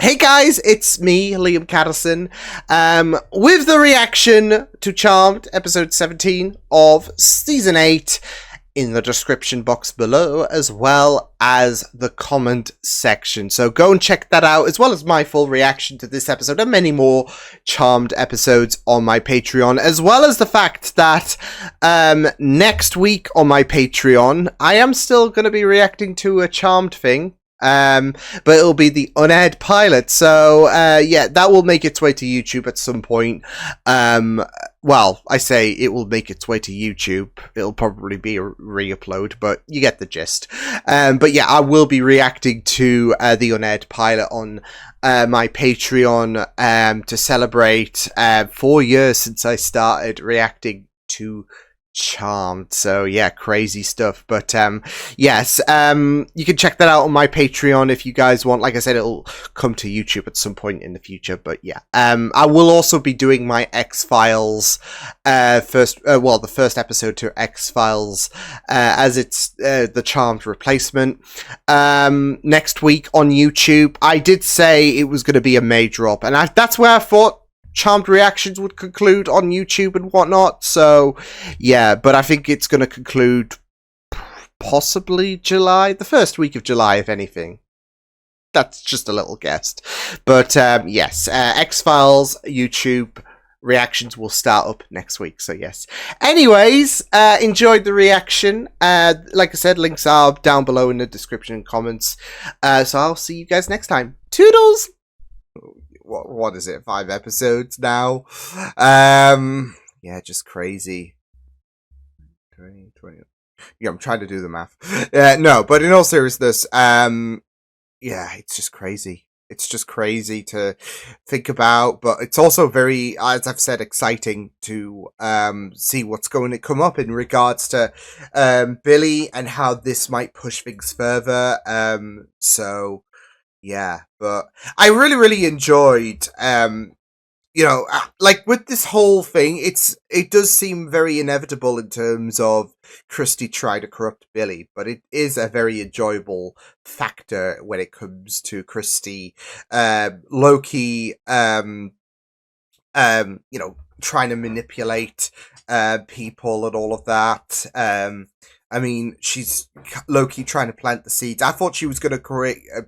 Hey guys, it's me, Liam Catterson, with the reaction to Charmed, episode 17 of season 8, in the description box below, as well as the comment section. So go and check that out, as well as my full reaction to this episode and many more Charmed episodes on my Patreon, as well as the fact that next week on my Patreon, I am still going to be reacting to a Charmed thing. But it'll be the unaired pilot, so yeah, that will make its way to YouTube at some point. Well, I say it will make its way to YouTube. It'll probably be a re-upload, but you get the gist. But yeah, I will be reacting to the unaired pilot on my Patreon to celebrate 4 years since I started reacting to Charmed. So yeah, crazy stuff. But yes, you can check that out on my Patreon if you guys want. Like I said, it'll come to YouTube at some point in the future. But yeah, I will also be doing my X-Files the first episode to X-Files as it's the Charmed replacement next week on YouTube. I did say it was going to be a May drop, and that's where I thought Charmed reactions would conclude on YouTube and whatnot. So yeah, but I think it's going to conclude possibly July, the first week of July, if anything. That's just a little guess. But yes, X-Files YouTube reactions will start up next week. So yes. Anyways, enjoyed the reaction. Like I said, links are down below in the description and comments. So I'll see you guys next time. Toodles! What is it, 5 episodes now? Yeah, just crazy. 20. Yeah, I'm trying to do the math. No, but in all seriousness, yeah, it's just crazy. It's just crazy to think about, but it's also very, as I've said, exciting to see what's going to come up in regards to Billy and how this might push things further. So yeah, but I really enjoyed, like with this whole thing, it does seem very inevitable in terms of Christy trying to corrupt Billy, but it is a very enjoyable factor when it comes to Christy, Loki, trying to manipulate people and all of that. I mean, she's low-key trying to plant the seeds. I thought she was going to create a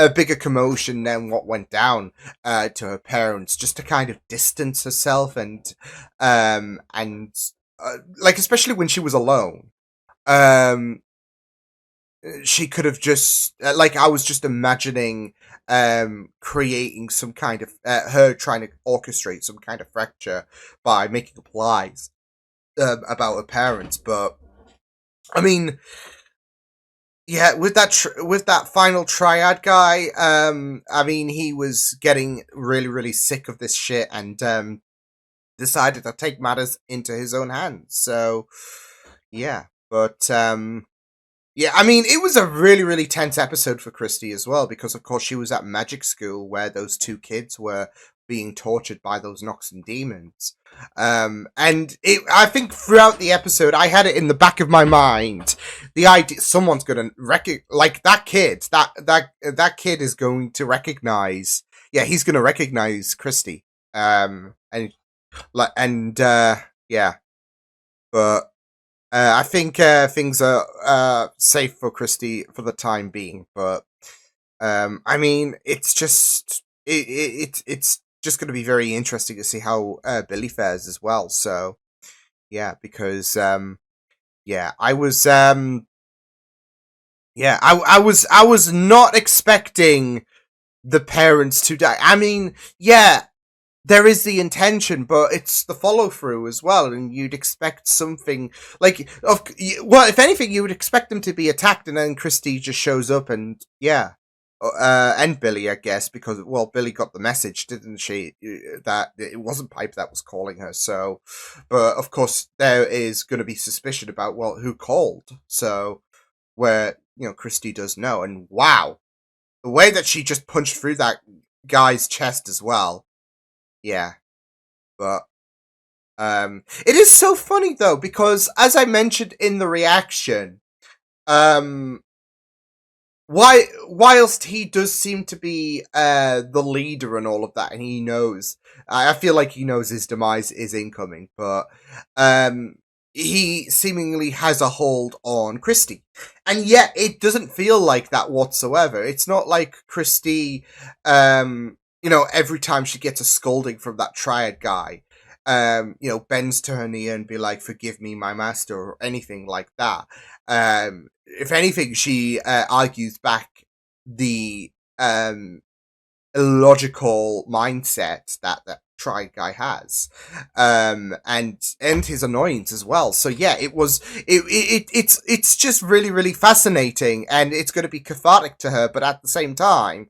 bigger commotion than what went down to her parents, just to kind of distance herself and like, especially when she was alone. She could have just, like, I was just imagining creating some kind of, her trying to orchestrate some kind of fracture by making up lies about her parents, but I mean, yeah, with that final triad guy, I mean, he was getting really sick of this shit and decided to take matters into his own hands. So, yeah, but yeah, I mean, it was a really tense episode for Christy as well, because of course she was at magic school where those 2 kids were being tortured by those Noxon demons. And I think throughout the episode, I had it in the back of my mind, the idea someone's gonna like that kid, that kid is going to recognize, yeah, he's gonna recognize Christy. Yeah, but I think things are safe for Christy for the time being, but I mean, it's just it's just going to be very interesting to see how Billy fares as well. So yeah, because yeah, I was I was not expecting the parents to die. I mean, yeah, there is the intention, but it's the follow through as well, and you'd expect something like, well, if anything, you would expect them to be attacked, and then Christy just shows up, and yeah, and Billy, I guess, because, well, Billy got the message, didn't she? That it wasn't Pipe that was calling her. So, but of course, there is going to be suspicion about, well, who called. So, where Christy does know, and wow, the way that she just punched through that guy's chest as well. Yeah, but it is so funny though, because as I mentioned in the reaction, whilst he does seem to be the leader and all of that, and he knows, I feel like he knows his demise is incoming, but um, he seemingly has a hold on Christie, and yet it doesn't feel like that whatsoever. It's not like Christie, every time she gets a scolding from that Triad guy, bends to her knee and be like, "Forgive me, my master," or anything like that. If anything, she argues back the illogical mindset that Try guy has, and his annoyance as well. So yeah, it's just really really fascinating, and it's going to be cathartic to her, but at the same time,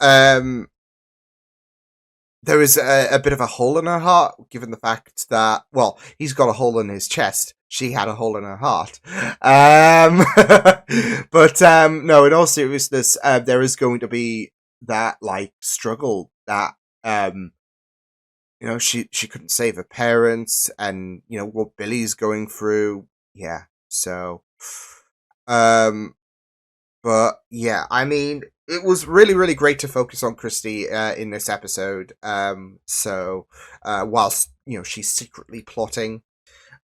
um, there is a bit of a hole in her heart, given the fact that, well, he's got a hole in his chest. She had a hole in her heart. But no, in all seriousness, there is going to be that like struggle that she couldn't save her parents, and what Billy's going through. Yeah, so um but yeah, I mean, it was really, really great to focus on Christy in this episode. Whilst she's secretly plotting,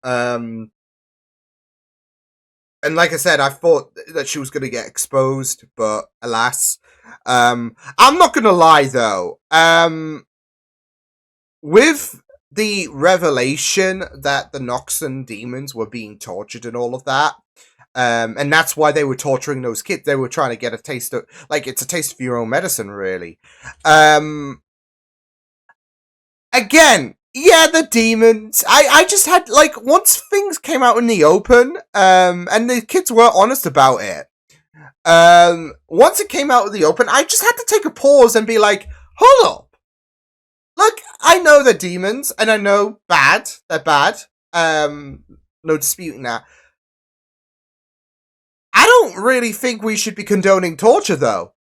um, and like I said, I thought that she was going to get exposed, but alas, I'm not going to lie though. With the revelation that the Noxon demons were being tortured and all of that, and that's why they were torturing those kids. They were trying to get a taste of, like, it's a taste of your own medicine, really. Again, yeah, the demons. I just had, like, once things came out in the open, and the kids were honest about it, once it came out in the open, I just had to take a pause and be like, hold up. Look, I know they're demons, and I know they're bad. No disputing that. I don't really think we should be condoning torture, though.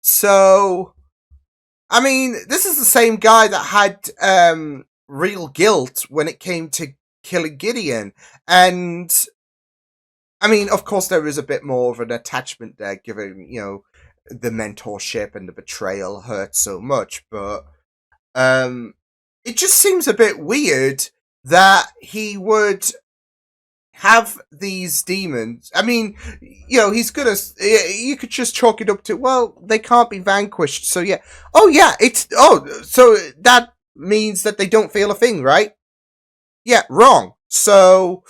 So, I mean, this is the same guy that had real guilt when it came to killing Gideon, and I mean, of course, there is a bit more of an attachment there, given the mentorship and the betrayal hurt so much, but it just seems a bit weird that he would have these demons. I mean, he's gonna. You could just chalk it up to, well, they can't be vanquished. So yeah. Oh yeah, so that means that they don't feel a thing, right? Yeah, wrong. So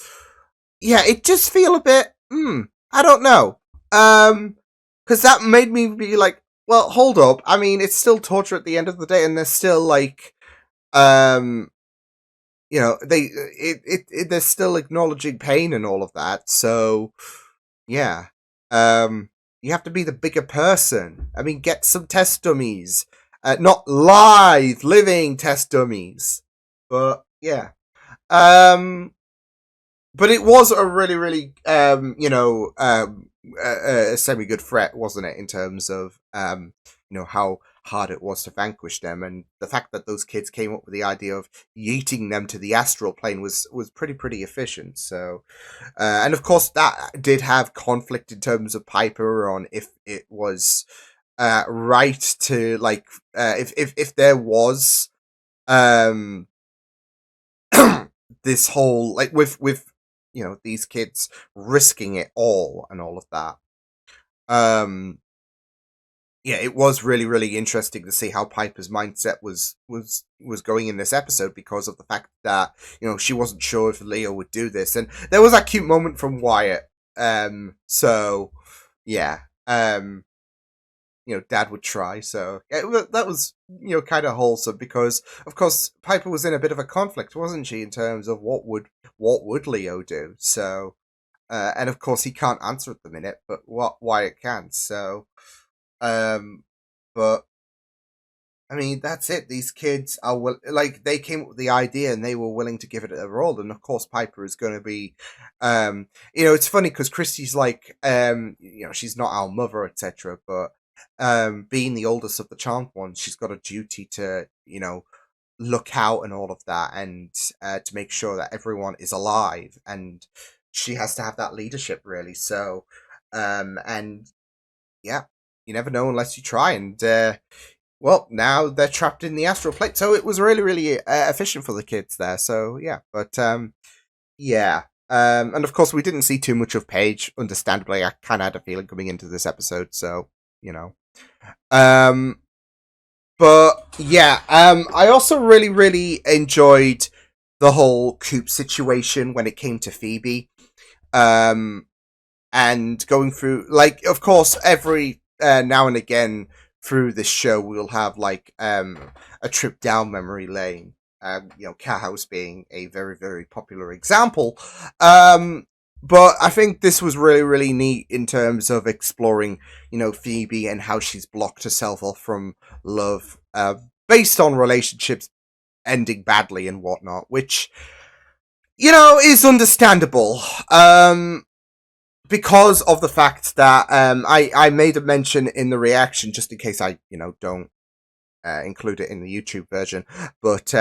yeah, it just feel a bit. I don't know. Because that made me be like, well, hold up. I mean, it's still torture at the end of the day, and they're still like, they're still acknowledging pain and all of that. So yeah, you have to be the bigger person. I mean, get some test dummies, not live living test dummies. But yeah, but it was a really, really, a semi good threat, wasn't it? In terms of, how hard it was to vanquish them, and the fact that those kids came up with the idea of yeeting them to the astral plane was pretty efficient. So, and of course, that did have conflict in terms of Piper on if it was right to like if there was um this whole like with these kids risking it all and all of that. Yeah, it was really really interesting to see how Piper's mindset was going in this episode, because of the fact that she wasn't sure if Leo would do this, and there was that cute moment from Wyatt. So yeah, Dad would try. So that was kind of wholesome, because of course Piper was in a bit of a conflict, wasn't she, in terms of what would Leo do. So and of course he can't answer at the minute, but Wyatt can. So but I mean, that's it. These kids are like, they came up with the idea and they were willing to give it a roll. And of course, Piper is going to be, it's funny because Christy's like, she's not our mother, etc. But being the oldest of the Charmed ones, she's got a duty to, look out and all of that, and to make sure that everyone is alive. And she has to have that leadership, really. So, and yeah, you never know unless you try. And well, now they're trapped in the astral plate, so it was really, really efficient for the kids there. So yeah, but yeah. And of course, we didn't see too much of Paige. Understandably, I kind of had a feeling coming into this episode, so you know. Um, but yeah, I also really, really enjoyed the whole Coop situation when it came to Phoebe. Um, and going through, like, of course, every now and again through this show, we'll have like a trip down memory lane. Cat House being a very, very popular example. Um, but I think this was really, really neat in terms of exploring, Phoebe and how she's blocked herself off from love, based on relationships ending badly and whatnot, which is understandable. Because of the fact that I made a mention in the reaction, just in case I don't include it in the YouTube version, but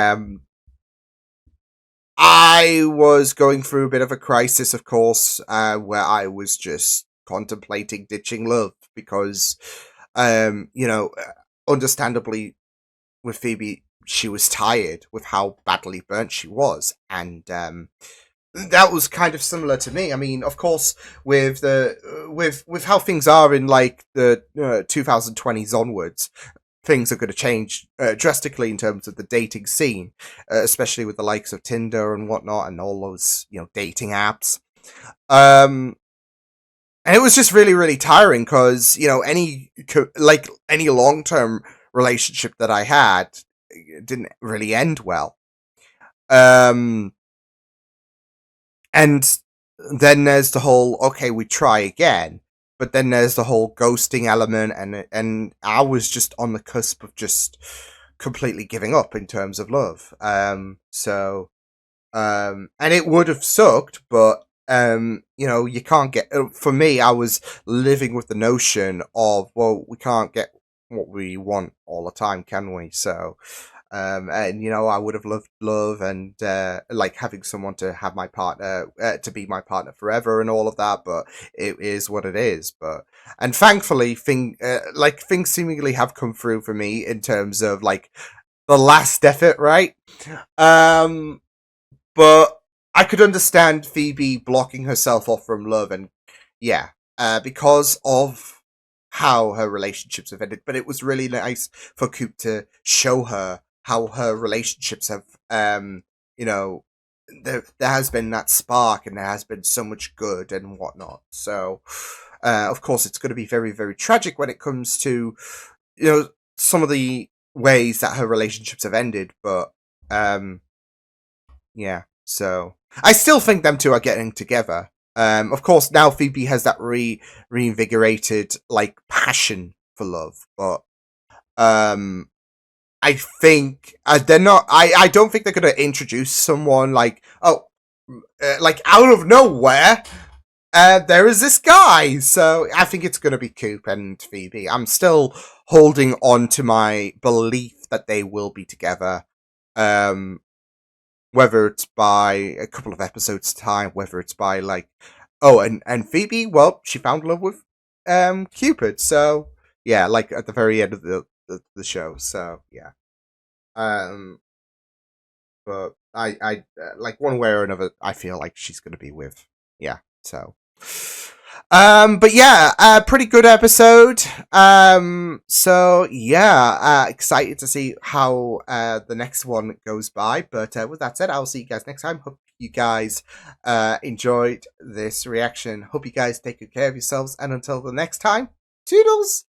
I was going through a bit of a crisis, of course, where I was just contemplating ditching love because understandably with Phoebe, she was tired with how badly burnt she was, and that was kind of similar to me. I mean, of course, with with how things are in like the 2020s onwards, things are going to change drastically in terms of the dating scene, especially with the likes of Tinder and whatnot, and all those dating apps. Um, and it was just really, really tiring because any long term relationship that I had didn't really end well. Um, And then there's the whole, okay, we try again. But then there's the whole ghosting element, and I was just on the cusp of just completely giving up in terms of love. And it would have sucked, but you can't get. For me, I was living with the notion of, well, we can't get what we want all the time, can we? So, and I would have loved love and like having someone to have my partner to be my partner forever and all of that, but it is what it is. But and thankfully things seemingly have come through for me in terms of like the last effort, right? um but I could understand Phoebe blocking herself off from love, and yeah, because of how her relationships have ended. But it was really nice for Coop to show her how her relationships have, there has been that spark, and there has been so much good and whatnot. So, of course, it's going to be very, very tragic when it comes to, some of the ways that her relationships have ended. But, yeah. So I still think them two are getting together. Of course, now Phoebe has that reinvigorated like passion for love, but I think they're not. I don't think they're going to introduce someone like like out of nowhere. There is this guy, so I think it's going to be Coop and Phoebe. I'm still holding on to my belief that they will be together. Whether it's by a couple of episodes time, whether it's by like, and Phoebe, well, she found love with Cupid, so yeah, like at the very end of the show, so yeah. Um, but I like one way or another, I feel like she's gonna be with, yeah. So, but yeah, pretty good episode. So yeah, excited to see how the next one goes by. But with that said, I'll see you guys next time. Hope you guys enjoyed this reaction. Hope you guys take good care of yourselves, and until the next time, toodles.